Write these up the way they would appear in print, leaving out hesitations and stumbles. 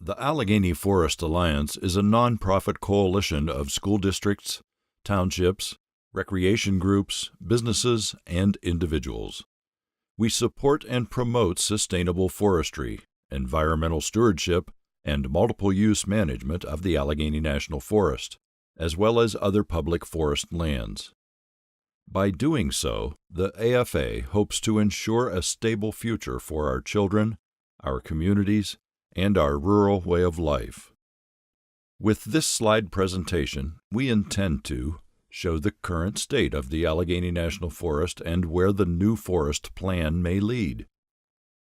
The Allegheny Forest Alliance is a nonprofit coalition of school districts, townships, recreation groups, businesses, and individuals. We support and promote sustainable forestry, environmental stewardship, and multiple-use management of the Allegheny National Forest, as well as other public forest lands. By doing so, the AFA hopes to ensure a stable future for our children, our communities, and our rural way of life. With this slide presentation, we intend to show the current state of the Allegheny National Forest and where the new forest plan may lead.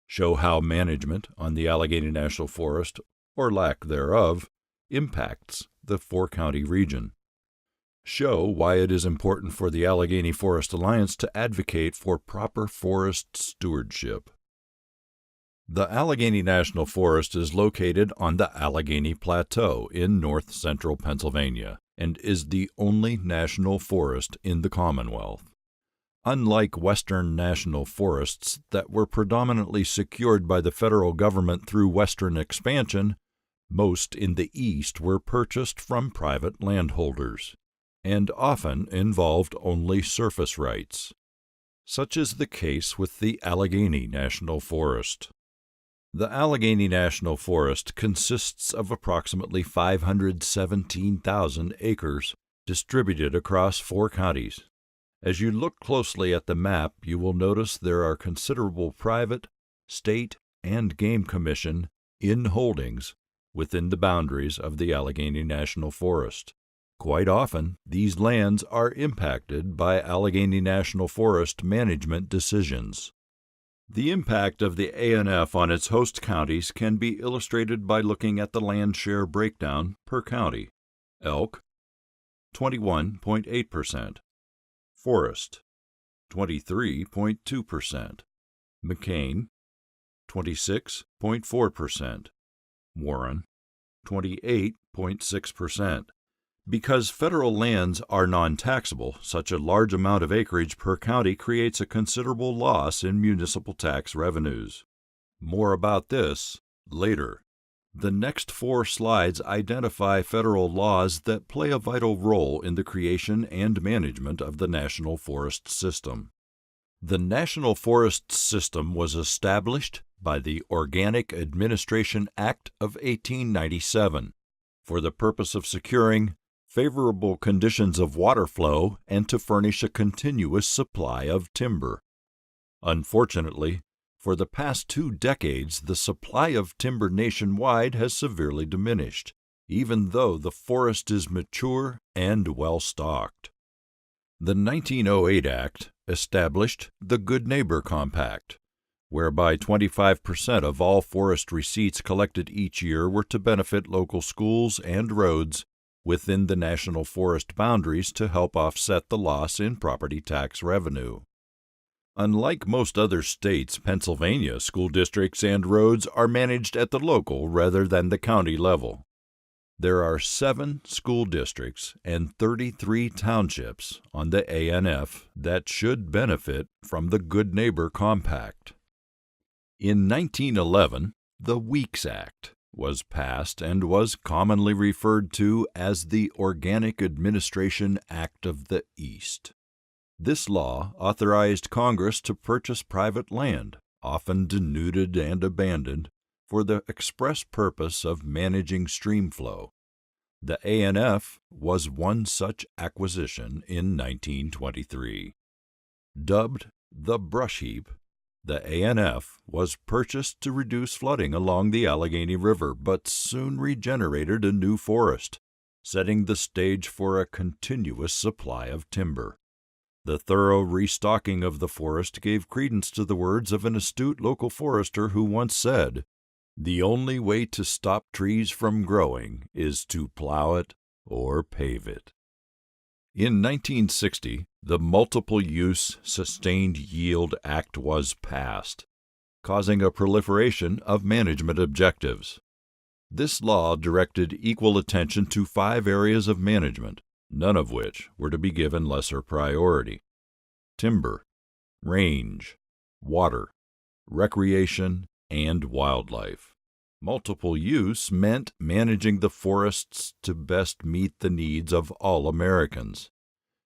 Show how management on the Allegheny National Forest, or lack thereof, impacts the four-county region. Show why it is important for the Allegheny Forest Alliance to advocate for proper forest stewardship. The Allegheny National Forest is located on the Allegheny Plateau in north-central Pennsylvania and is the only national forest in the Commonwealth. Unlike western national forests that were predominantly secured by the federal government through western expansion, most in the east were purchased from private landholders, and often involved only surface rights. Such is the case with the Allegheny National Forest. The Allegheny National Forest consists of approximately 517,000 acres distributed across four counties. As you look closely at the map, you will notice there are considerable private, state, and game commission in holdings within the boundaries of the Allegheny National Forest. Quite often, these lands are impacted by Allegheny National Forest management decisions. The impact of the ANF on its host counties can be illustrated by looking at the land share breakdown per county. Elk, 21.8%. Forest, 23.2%. McCain, 26.4%. Warren, 28.6%. Because federal lands are non-taxable, such a large amount of acreage per county creates a considerable loss in municipal tax revenues. More about this later. The next four slides identify federal laws that play a vital role in the creation and management of the National Forest System. The National Forest System was established by the Organic Administration Act of 1897 for the purpose of securing favorable conditions of water flow and to furnish a continuous supply of timber. Unfortunately, for the past 2 decades, the supply of timber nationwide has severely diminished, even though the forest is mature and well-stocked. The 1908 Act established the Good Neighbor Compact, whereby 25% of all forest receipts collected each year were to benefit local schools and roads within the national forest boundaries to help offset the loss in property tax revenue. Unlike most other states, Pennsylvania school districts and roads are managed at the local rather than the county level. There are 7 school districts and 33 townships on the ANF that should benefit from the Good Neighbor Compact. In 1911, the Weeks Act was passed and was commonly referred to as the Organic Administration Act of the East. This law authorized Congress to purchase private land, often denuded and abandoned, for the express purpose of managing stream flow. The ANF was one such acquisition in 1923. Dubbed the Brush Heap, the ANF was purchased to reduce flooding along the Allegheny River, but soon regenerated a new forest, setting the stage for a continuous supply of timber. The thorough restocking of the forest gave credence to the words of an astute local forester who once said, "The only way to stop trees from growing is to plow it or pave it." In 1960, the Multiple-Use Sustained Yield Act was passed, causing a proliferation of management objectives. This law directed equal attention to 5 areas of management, none of which were to be given lesser priority: timber, range, water, recreation, and wildlife. Multiple use meant managing the forests to best meet the needs of all Americans,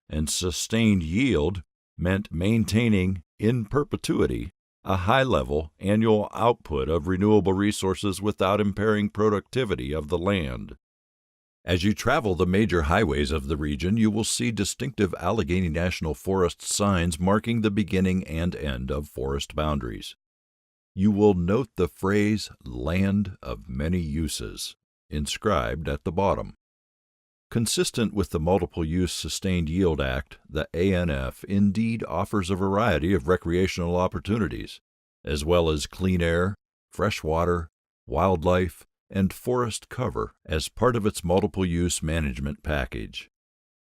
and sustained yield meant maintaining, in perpetuity, a high-level annual output of renewable resources without impairing productivity of the land. As you travel the major highways of the region, you will see distinctive Allegheny National Forest signs marking the beginning and end of forest boundaries. You will note the phrase "land of many uses" inscribed at the bottom. Consistent with the Multiple Use Sustained Yield Act, the ANF indeed offers a variety of recreational opportunities, as well as clean air, fresh water, wildlife, and forest cover as part of its multiple use management package.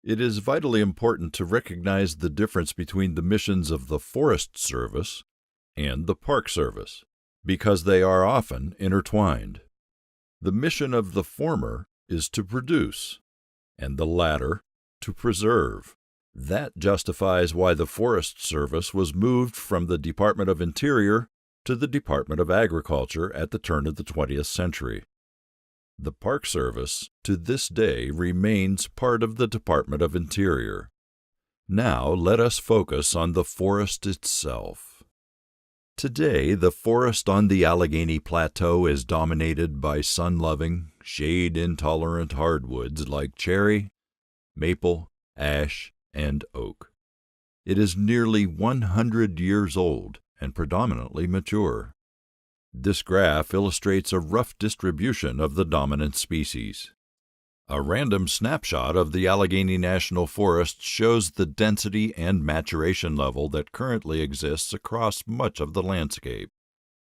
It is vitally important to recognize the difference between the missions of the Forest Service and the Park Service, because they are often intertwined. The mission of the former is to produce, and the latter to preserve. That justifies why the Forest Service was moved from the Department of Interior to the Department of Agriculture at the turn of the 20th century. The Park Service, to this day, remains part of the Department of Interior. Now let us focus on the forest itself. Today, the forest on the Allegheny Plateau is dominated by sun-loving, shade-intolerant hardwoods like cherry, maple, ash, and oak. It is nearly 100 years old and predominantly mature. This graph illustrates a rough distribution of the dominant species. A random snapshot of the Allegheny National Forest shows the density and maturation level that currently exists across much of the landscape.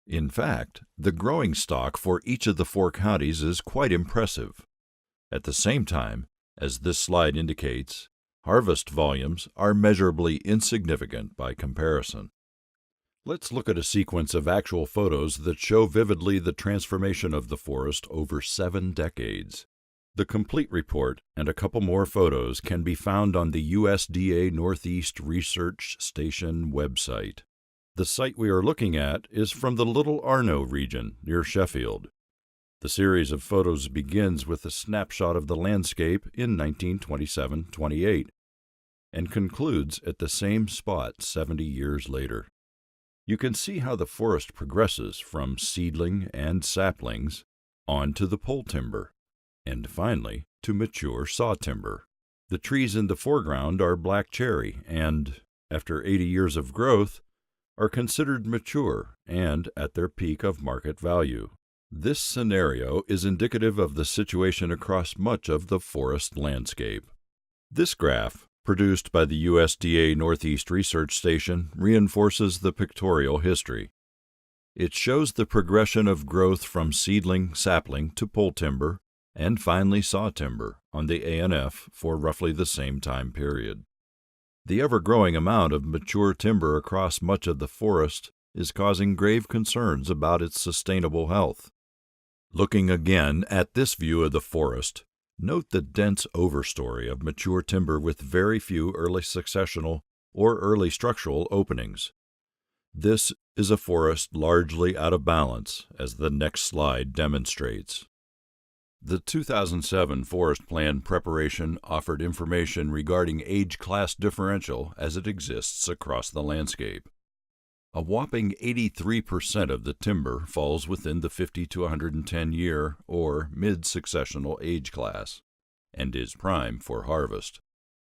In fact, the growing stock for each of the 4 counties is quite impressive. At the same time, as this slide indicates, harvest volumes are measurably insignificant by comparison. Let's look at a sequence of actual photos that show vividly the transformation of the forest over 7 decades. The complete report and a couple more photos can be found on the USDA Northeast Research Station website. The site we are looking at is from the Little Arno region near Sheffield. The series of photos begins with a snapshot of the landscape in 1927-28 and concludes at the same spot 70 years later. You can see how the forest progresses from seedling and saplings on to the pole timber, and finally to mature saw timber. The trees in the foreground are black cherry and, after 80 years of growth, are considered mature and at their peak of market value. This scenario is indicative of the situation across much of the forest landscape. This graph, produced by the USDA Northeast Research Station, reinforces the pictorial history. It shows the progression of growth from seedling sapling to pole timber, and finally saw timber on the ANF for roughly the same time period. The ever-growing amount of mature timber across much of the forest is causing grave concerns about its sustainable health. Looking again at this view of the forest, note the dense overstory of mature timber with very few early successional or early structural openings. This is a forest largely out of balance, as the next slide demonstrates. The 2007 Forest Plan preparation offered information regarding age class differential as it exists across the landscape. A whopping 83% of the timber falls within the 50 to 110 year or mid-successional age class and is prime for harvest.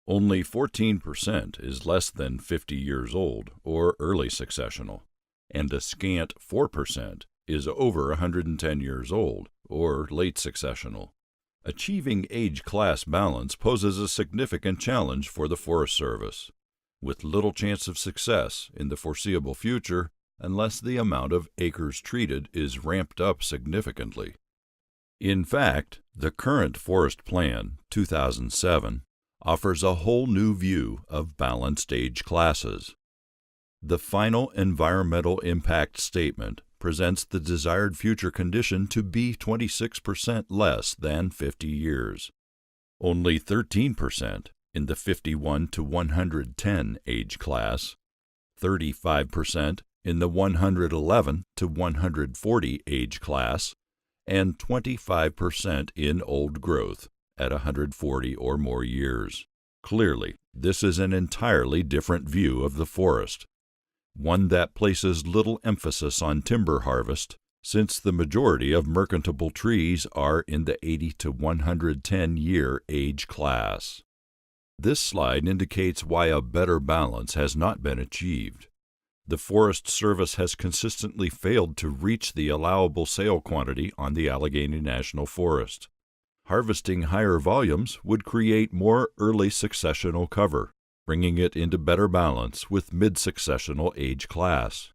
Only 14% is less than 50 years old or early successional, and a scant 4% is over 110 years old or late successional. Achieving age class balance poses a significant challenge for the Forest Service, with little chance of success in the foreseeable future unless the amount of acres treated is ramped up significantly. In fact, the current Forest Plan, 2007, offers a whole new view of balanced age classes. The final environmental impact statement presents the desired future condition to be 26% less than 50 years. Only 13% in the 51 to 110 age class, 35% in the 111 to 140 age class, and 25% in old growth at 140 or more years. Clearly, this is an entirely different view of the forest, one that places little emphasis on timber harvest, since the majority of merchantable trees are in the 80 to 110-year age class. This slide indicates why a better balance has not been achieved. The Forest Service has consistently failed to reach the allowable sale quantity on the Allegheny National Forest. Harvesting higher volumes would create more early successional cover, bringing it into better balance with mid-successional age class.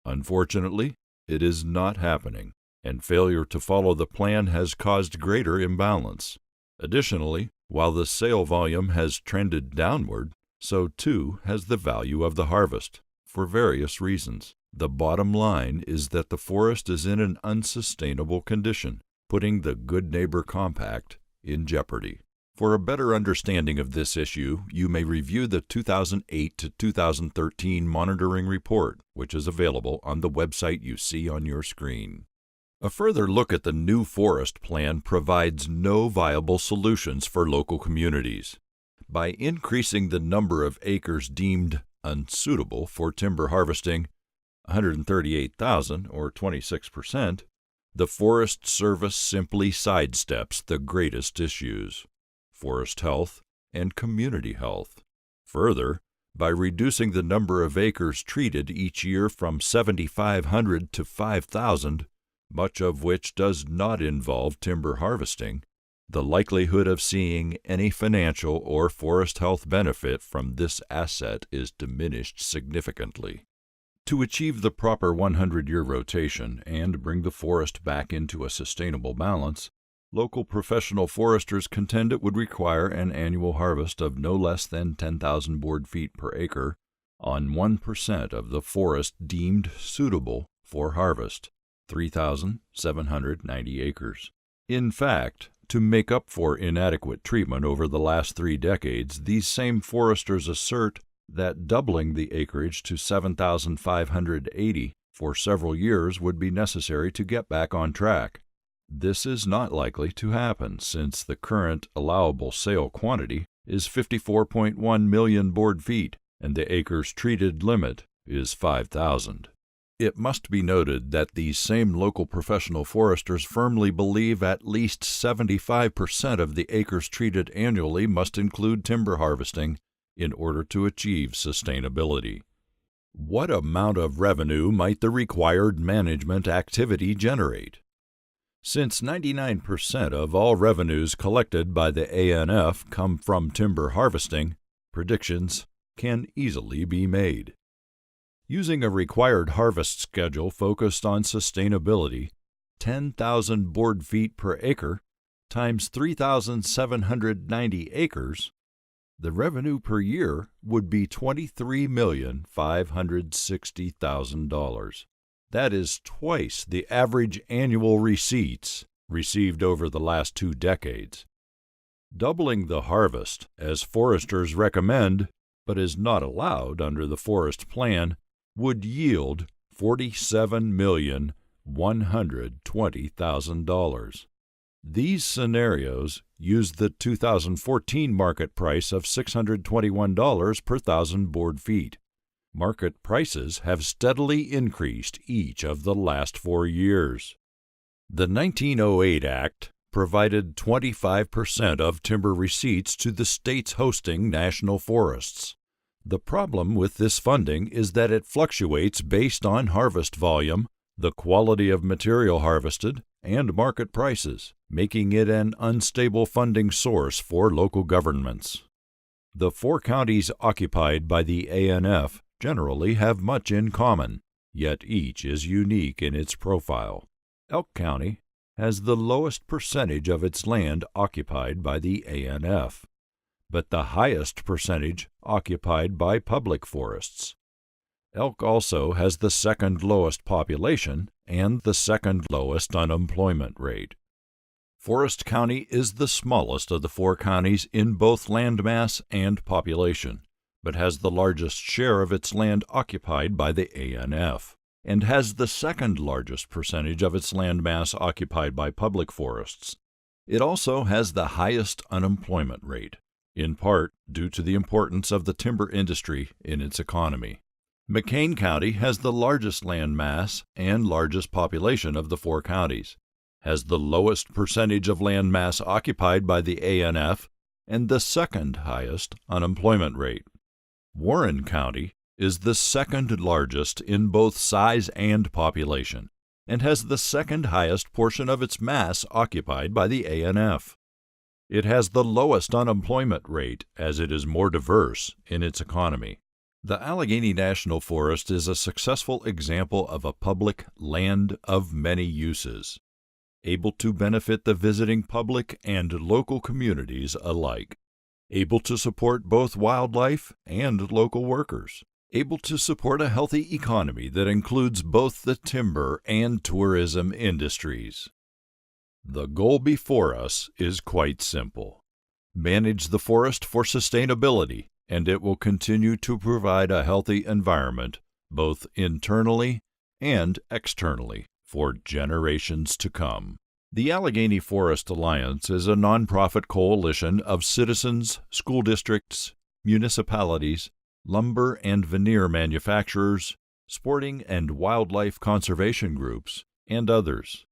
Unfortunately, it is not happening, and failure to follow the plan has caused greater imbalance. Additionally, while the sale volume has trended downward, so too has the value of the harvest, for various reasons. The bottom line is that the forest is in an unsustainable condition, putting the Good Neighbor Compact in jeopardy. For a better understanding of this issue, you may review the 2008 to 2013 monitoring report, which is available on the website you see on your screen. A further look at the new forest plan provides no viable solutions for local communities. By increasing the number of acres deemed unsuitable for timber harvesting, 138,000 or 26%, the Forest Service simply sidesteps the greatest issues: forest health and community health. Further, by reducing the number of acres treated each year from 7,500 to 5,000, much of which does not involve timber harvesting, the likelihood of seeing any financial or forest health benefit from this asset is diminished significantly. To achieve the proper 100-year rotation and bring the forest back into a sustainable balance, local professional foresters contend it would require an annual harvest of no less than 10,000 board feet per acre on 1% of the forest deemed suitable for harvest, 3,790 acres. In fact, to make up for inadequate treatment over the last 3 decades, these same foresters assert that doubling the acreage to 7,580 for several years would be necessary to get back on track. This is not likely to happen, since the current allowable sale quantity is 54.1 million board feet, and the acres treated limit is 5,000. It must be noted that these same local professional foresters firmly believe at least 75% of the acres treated annually must include timber harvesting in order to achieve sustainability. What amount of revenue might the required management activity generate? Since 99% of all revenues collected by the ANF come from timber harvesting, predictions can easily be made. Using a required harvest schedule focused on sustainability, 10,000 board feet per acre times 3,790 acres, the revenue per year would be $23,560,000. That is twice the average annual receipts received over the last 2 decades. Doubling the harvest, as foresters recommend, but is not allowed under the forest plan, would yield $47,120,000. These scenarios use the 2014 market price of $621 per thousand board feet. Market prices have steadily increased each of the last 4 years. The 1908 Act provided 25% of timber receipts to the states hosting national forests. The problem with this funding is that it fluctuates based on harvest volume, the quality of material harvested, and market prices, making it an unstable funding source for local governments. The 4 counties occupied by the ANF generally have much in common, yet each is unique in its profile. Elk County has the lowest percentage of its land occupied by the ANF, but the highest percentage occupied by public forests. Elk also has the second lowest population and the second lowest unemployment rate. Forest County is the smallest of the 4 counties in both landmass and population, but has the largest share of its land occupied by the ANF. and has the second largest percentage of its landmass occupied by public forests. It also has the highest unemployment rate, in part due to the importance of the timber industry in its economy. McCain County has the largest land mass and largest population of the 4 counties, has the lowest percentage of land mass occupied by the ANF, and the second highest unemployment rate. Warren County is the second largest in both size and population, and has the second highest portion of its mass occupied by the ANF. It has the lowest unemployment rate as it is more diverse in its economy. The Allegheny National Forest is a successful example of a public land of many uses, able to benefit the visiting public and local communities alike, able to support both wildlife and local workers, able to support a healthy economy that includes both the timber and tourism industries. The goal before us is quite simple. Manage the forest for sustainability, and it will continue to provide a healthy environment, both internally and externally, for generations to come. The Allegheny Forest Alliance is a nonprofit coalition of citizens, school districts, municipalities, lumber and veneer manufacturers, sporting and wildlife conservation groups, and others.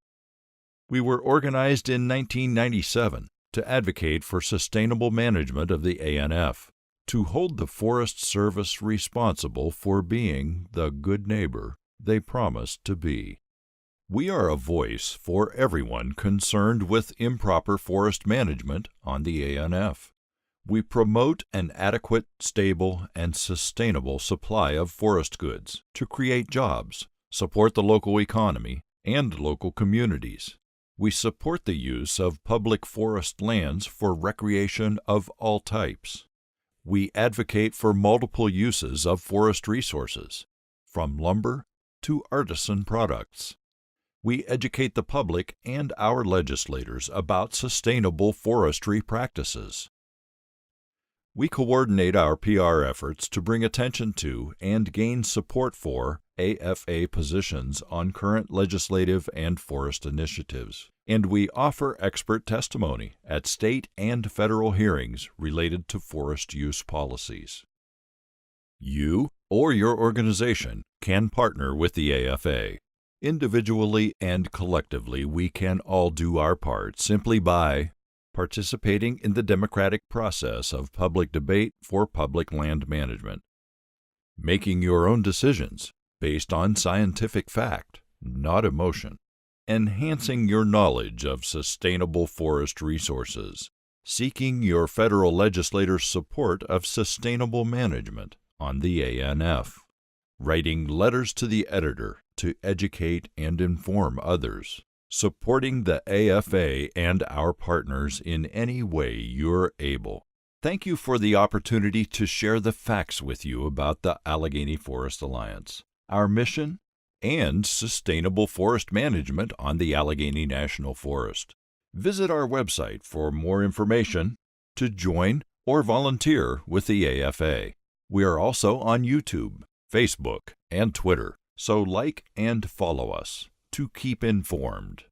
We were organized in 1997 to advocate for sustainable management of the ANF, to hold the Forest Service responsible for being the good neighbor they promised to be. We are a voice for everyone concerned with improper forest management on the ANF. We promote an adequate, stable, and sustainable supply of forest goods to create jobs, support the local economy, and local communities. We support the use of public forest lands for recreation of all types. We advocate for multiple uses of forest resources, from lumber to artisan products. We educate the public and our legislators about sustainable forestry practices. We coordinate our PR efforts to bring attention to and gain support for AFA positions on current legislative and forest initiatives, and we offer expert testimony at state and federal hearings related to forest use policies. You or your organization can partner with the AFA. Individually and collectively, we can all do our part simply by participating in the democratic process of public debate for public land management, making your own decisions based on scientific fact, not emotion, enhancing your knowledge of sustainable forest resources, seeking your federal legislators' support of sustainable management on the ANF, writing letters to the editor to educate and inform others, supporting the AFA and our partners in any way you're able. Thank you for the opportunity to share the facts with you about the Allegheny Forest Alliance, our mission, and sustainable forest management on the Allegheny National Forest. Visit our website for more information, to join or volunteer with the AFA. We are also on YouTube, Facebook, and Twitter, so like and follow us to keep informed.